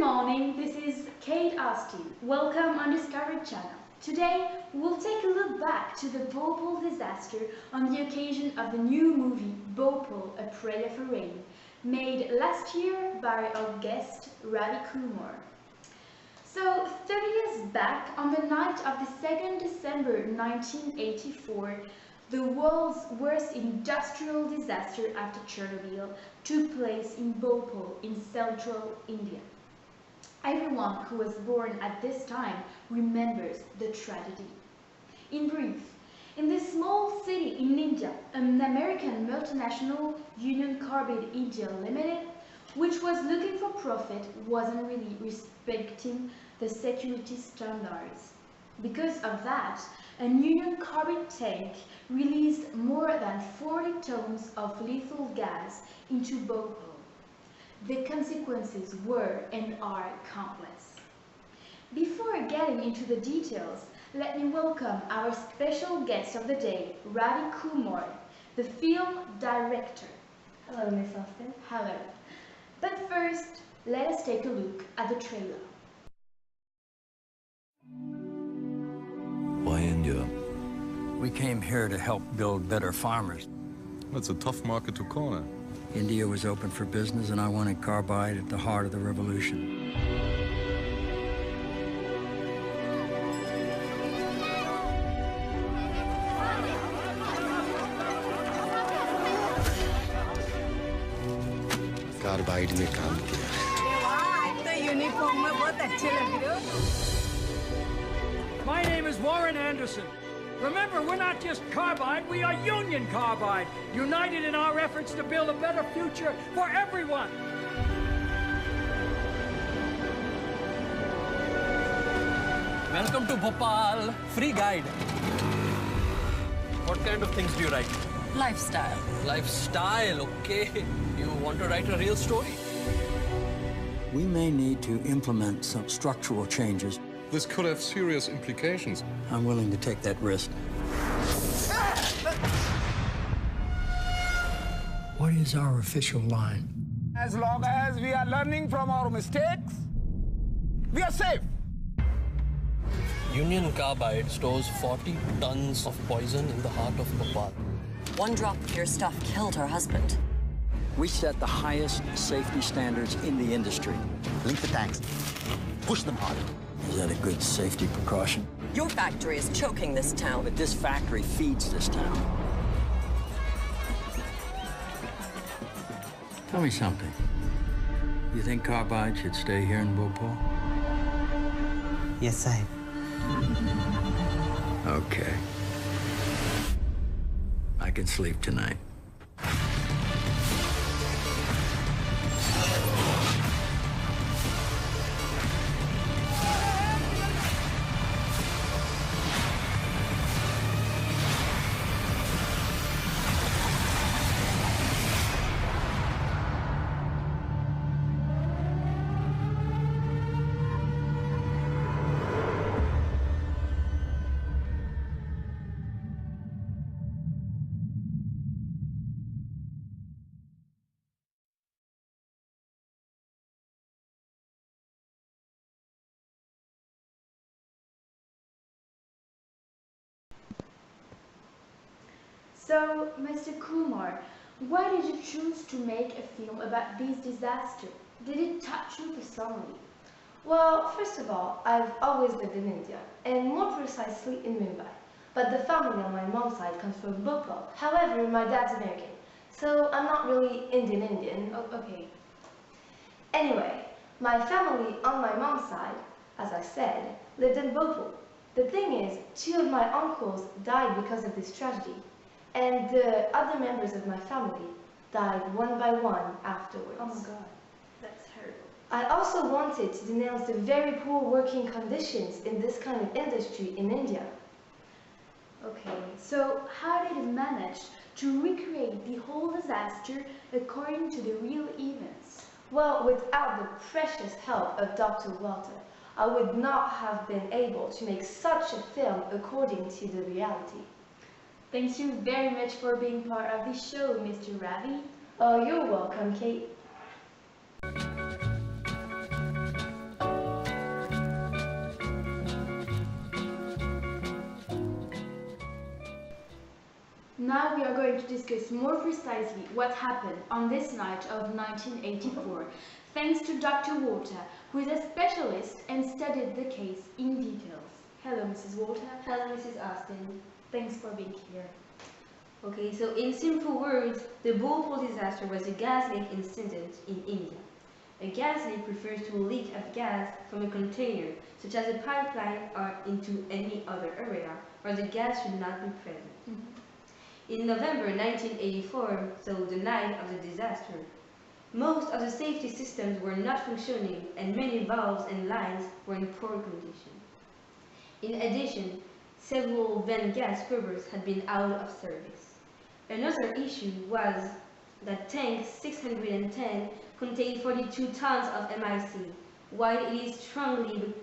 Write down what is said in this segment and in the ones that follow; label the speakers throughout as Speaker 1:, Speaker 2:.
Speaker 1: morning, this is Kate Austin. Welcome on Discovery Channel. Today, we'll take a look back to the Bhopal disaster on the occasion of the new movie Bhopal, A Prayer for Rain, made last year by our guest Ravi Kumar. So, 30 years back, on the night of the 2nd December 1984, the world's worst industrial disaster after Chernobyl took place in Bhopal in central India. Everyone who was born at this time remembers the tragedy. In brief, in this small city in India, an American multinational, Union Carbide India Limited, which was looking for profit, wasn't really respecting the security standards. Because of that, a Union Carbide tank released more than 40 tons of lethal gas into Bhopal. The consequences were and are countless. Before getting into the details, let me welcome our special guest of the day, Ravi Kumar, the film director.
Speaker 2: Hello, Miss Austin.
Speaker 1: Hello. But first, let us take a look at the trailer.
Speaker 3: Why India?
Speaker 4: We came here to help build better farmers.
Speaker 3: That's a tough market to corner.
Speaker 4: India was open for business, and I wanted carbide at the heart of the revolution.
Speaker 3: Carbide में काम किया।
Speaker 4: My name is Warren Anderson. Remember, we're not just carbide, we are Union Carbide, united in our efforts to build a better future for everyone.
Speaker 5: Welcome to Bhopal. Free guide. What kind of things do you write?
Speaker 6: Lifestyle.
Speaker 5: Lifestyle, okay. You want to write a real story?
Speaker 4: We may need to implement some structural changes.
Speaker 3: This could have serious implications.
Speaker 4: I'm willing to take that risk. What is our official line?
Speaker 7: As long as we are learning from our mistakes, we are safe.
Speaker 5: Union Carbide stores 40 tons of poison in the heart of Bhopal.
Speaker 6: One drop of your stuff killed her husband.
Speaker 4: We set the highest safety standards in the industry.
Speaker 8: Link the tanks. Push them hard.
Speaker 4: Is that a good safety precaution?
Speaker 6: Your factory is choking this town.
Speaker 4: But this factory feeds this town. Tell me something. You think carbide should stay here in Bhopal?
Speaker 8: Yes, Sahib.
Speaker 4: Okay. I can sleep tonight.
Speaker 1: So, Mr. Kumar, why did you choose to make a film about this disaster? Did it touch you personally?
Speaker 2: Well, first of all, I've always lived in India, and more precisely in Mumbai. But the family on my mom's side comes from Bhopal. However, my dad's American, so I'm not really Indian. Oh, okay. Anyway, my family on my mom's side, as I said, lived in Bhopal. The thing is, 2 of my uncles died because of this tragedy, and the other members of my family died one by one afterwards.
Speaker 1: Oh my God, that's terrible.
Speaker 2: I also wanted to denounce the very poor working conditions in this kind of industry in India.
Speaker 1: Okay, so how did it manage to recreate the whole disaster according to the real events?
Speaker 2: Well, without the precious help of Dr. Walter, I would not have been able to make such a film according to the reality.
Speaker 1: Thank you very much for being part of this show, Mr. Ravi.
Speaker 2: Oh, you're welcome, Kate.
Speaker 1: now we are going to discuss more precisely what happened on this night of 1984, thanks to Dr. Walter, who is a specialist and studied the case in details. Hello, Mrs. Walter.
Speaker 2: Hello, Mrs. Austin.
Speaker 1: Thanks for being here.
Speaker 2: Okay, so in simple words, the Bhopal disaster was a gas leak incident in India. A gas leak refers to a leak of gas from a container, such as a pipeline, or into any other area where the gas should not be present. In November 1984, so the night of the disaster, most of the safety systems were not functioning and many valves and lines were in poor condition. In addition, several vent gas scrubbers had been out of service. Another issue was that tank 610 contained 42 tons of MIC, while it is strongly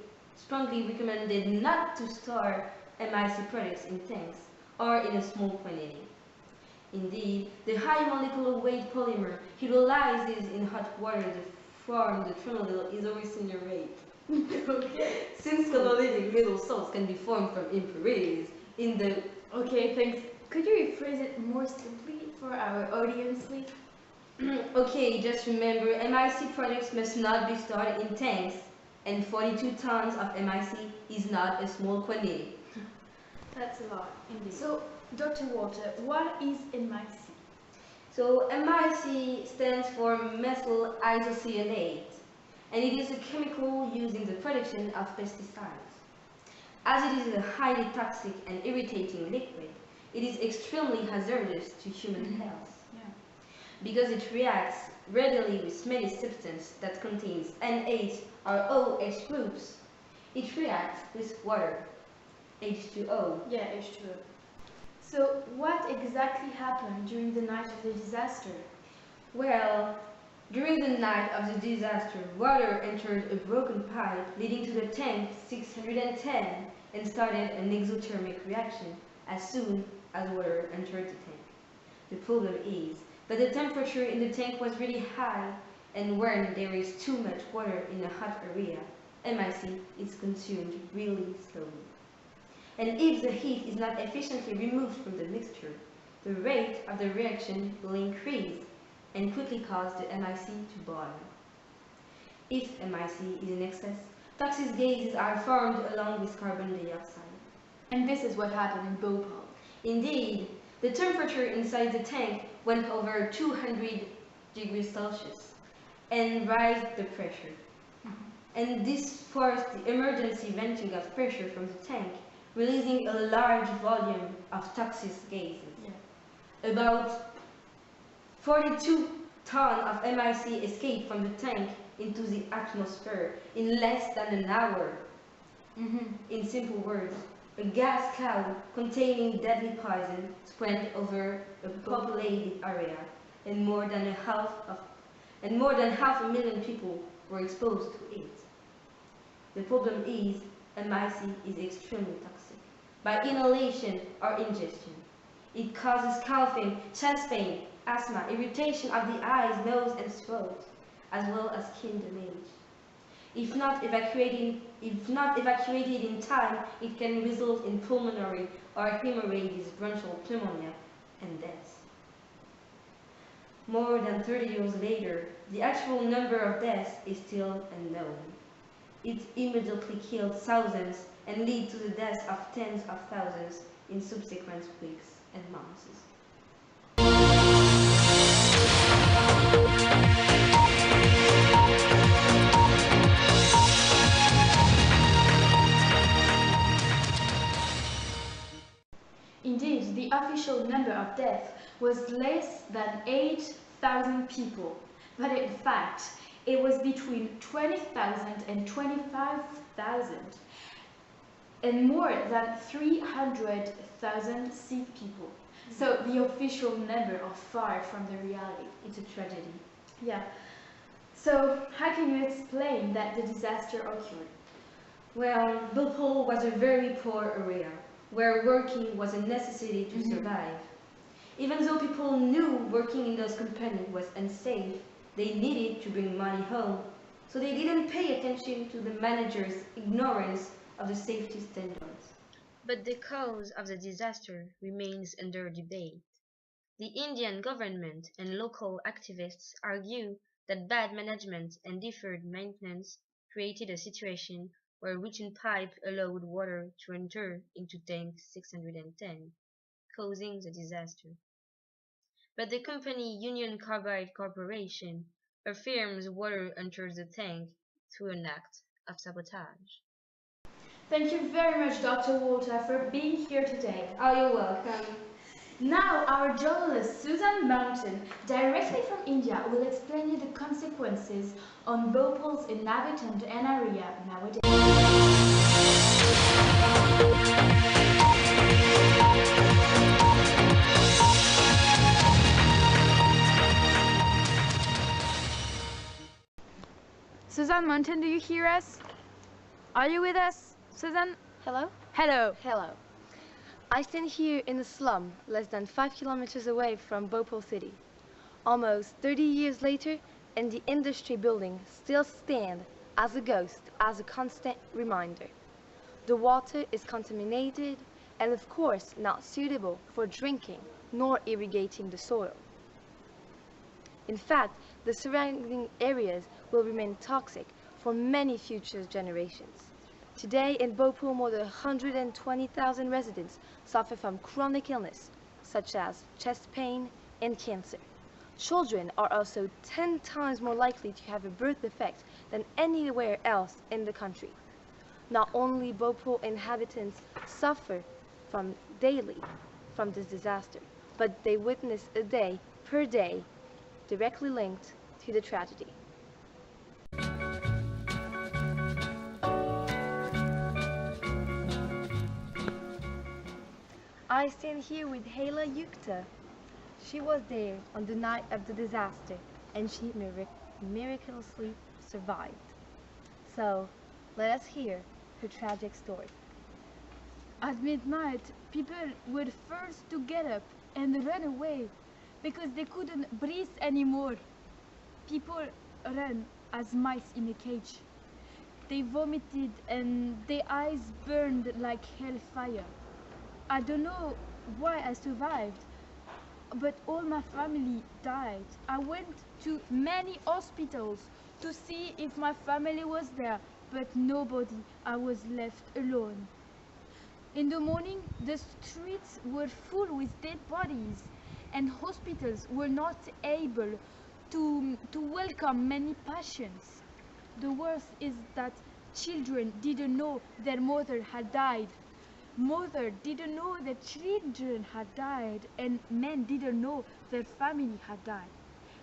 Speaker 2: recommended not to store MIC products in tanks or in a small quantity. Indeed, the high molecular weight polymer hydrolyzes in hot water to form the trionyl isocyanates. Okay. Since collolytic middle salts can be formed from impurities in the...
Speaker 1: Okay, thanks. Could you rephrase it more simply for our audience, please?
Speaker 2: Okay, just remember, MIC products must not be stored in tanks, and 42 tons of MIC is not a small quantity.
Speaker 1: That's a lot, indeed. So, Dr. Walter, what is MIC?
Speaker 2: So, MIC stands for methyl isocyanate, and it is a chemical used in the production of pesticides. As it is a highly toxic and irritating liquid, it is extremely hazardous to human health. Because it reacts readily with many substances that contains NH or OH groups. It reacts with water, H2O.
Speaker 1: Yeah, H2O. So, what exactly happened during the night of the disaster?
Speaker 2: Well, during the night of the disaster, water entered a broken pipe leading to the tank 610 and started an exothermic reaction as soon as water entered the tank. The problem is that the temperature in the tank was really high, and when there is too much water in a hot area, MIC is consumed really slowly. And if the heat is not efficiently removed from the mixture, the rate of the reaction will increase and quickly cause the MIC to boil. If MIC is in excess, toxic gases are formed along with carbon dioxide.
Speaker 1: And this is what happened in Bhopal.
Speaker 2: Indeed, the temperature inside the tank went over 200 degrees Celsius and raised the pressure. And this forced the emergency venting of pressure from the tank, releasing a large volume of toxic gases. About 42 tons of MIC escaped from the tank into the atmosphere in less than an hour. In simple words, a gas cloud containing deadly poison spread over a populated area, and more than half a million people were exposed to it. The problem is, MIC is extremely toxic by inhalation or ingestion. It causes coughing, chest pain, asthma, irritation of the eyes, nose, and throat, as well as skin damage. If not evacuated in time, it can result in pulmonary or hemorrhagic bronchial pneumonia and death. More than 30 years later, the actual number of deaths is still unknown. It immediately killed thousands and led to the deaths of tens of thousands in subsequent weeks and months.
Speaker 1: Indeed, the official number of deaths was less than 8,000 people, but in fact, it was between 20,000 and 25,000, and more than 300,000 sick people. So the official number are far from the reality.
Speaker 2: It's a tragedy.
Speaker 1: Yeah. So how can you explain that the disaster occurred?
Speaker 2: Well, Bhopal was a very poor area, where working was a necessity to survive. Even though people knew working in those companies was unsafe, they needed to bring money home, so they didn't pay attention to the manager's ignorance of the safety standards. But the cause of the disaster remains under debate.
Speaker 9: The Indian government and local activists argue that bad management and deferred maintenance created a situation where routine pipe allowed water to enter into tank 610, causing the disaster. But the company Union Carbide Corporation affirms water enters the tank through an act of sabotage.
Speaker 1: Thank you very much, Dr. Walter, for being here today.
Speaker 2: Oh, you're welcome.
Speaker 1: Now, our journalist Susan Mountain, directly from India, will explain you the consequences on Bhopal's inhabitant and area nowadays. Susan Mountain, do you hear us? Are you with us, Susan?
Speaker 2: Hello?
Speaker 1: Hello.
Speaker 2: Hello. I stand here in a slum less than 5 kilometers away from Bhopal city. Almost 30 years later, and the industry building still stands as a ghost, as a constant reminder. The water is contaminated and of course not suitable for drinking nor irrigating the soil. In fact, the surrounding areas will remain toxic for many future generations. Today in Bhopal, more than 120,000 residents suffer from chronic illness, such as chest pain and cancer. Children are also 10 times more likely to have a birth defect than anywhere else in the country. Not only Bhopal inhabitants suffer daily from this disaster, but they witness a day per day directly linked to the tragedy. I stand here with Hala Yukta. She was there on the night of the disaster and she miraculously survived. So, let us hear her tragic story.
Speaker 1: At midnight, people were forced to get up and run away because they couldn't breathe anymore. People ran as mice in a cage. They vomited and their eyes burned like hellfire. I don't know why I survived, but all my family died. I went to many hospitals to see if my family was there, but nobody. I was left alone. In the morning, the streets were full with dead bodies, and hospitals were not able to welcome many patients. The worst is that children didn't know their mother had died. Mother didn't know their children had died, and men didn't know their family had died.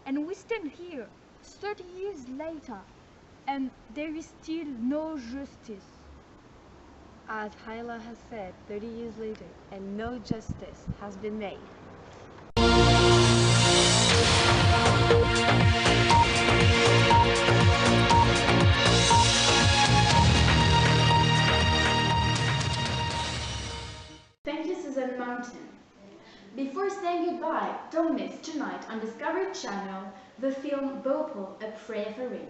Speaker 1: And we stand here 30 years later, and there is still no justice.
Speaker 2: As Hala has said, 30 years later, and no justice has been made.
Speaker 1: Thank you, Susan Mountain. Before saying goodbye, don't miss tonight on Discovery Channel the film Bhopal, A Prayer for Rain.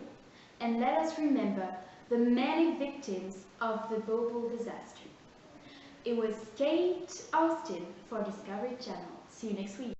Speaker 1: And let us remember the many victims of the Bhopal disaster. It was Kate Austin for Discovery Channel. See you next week.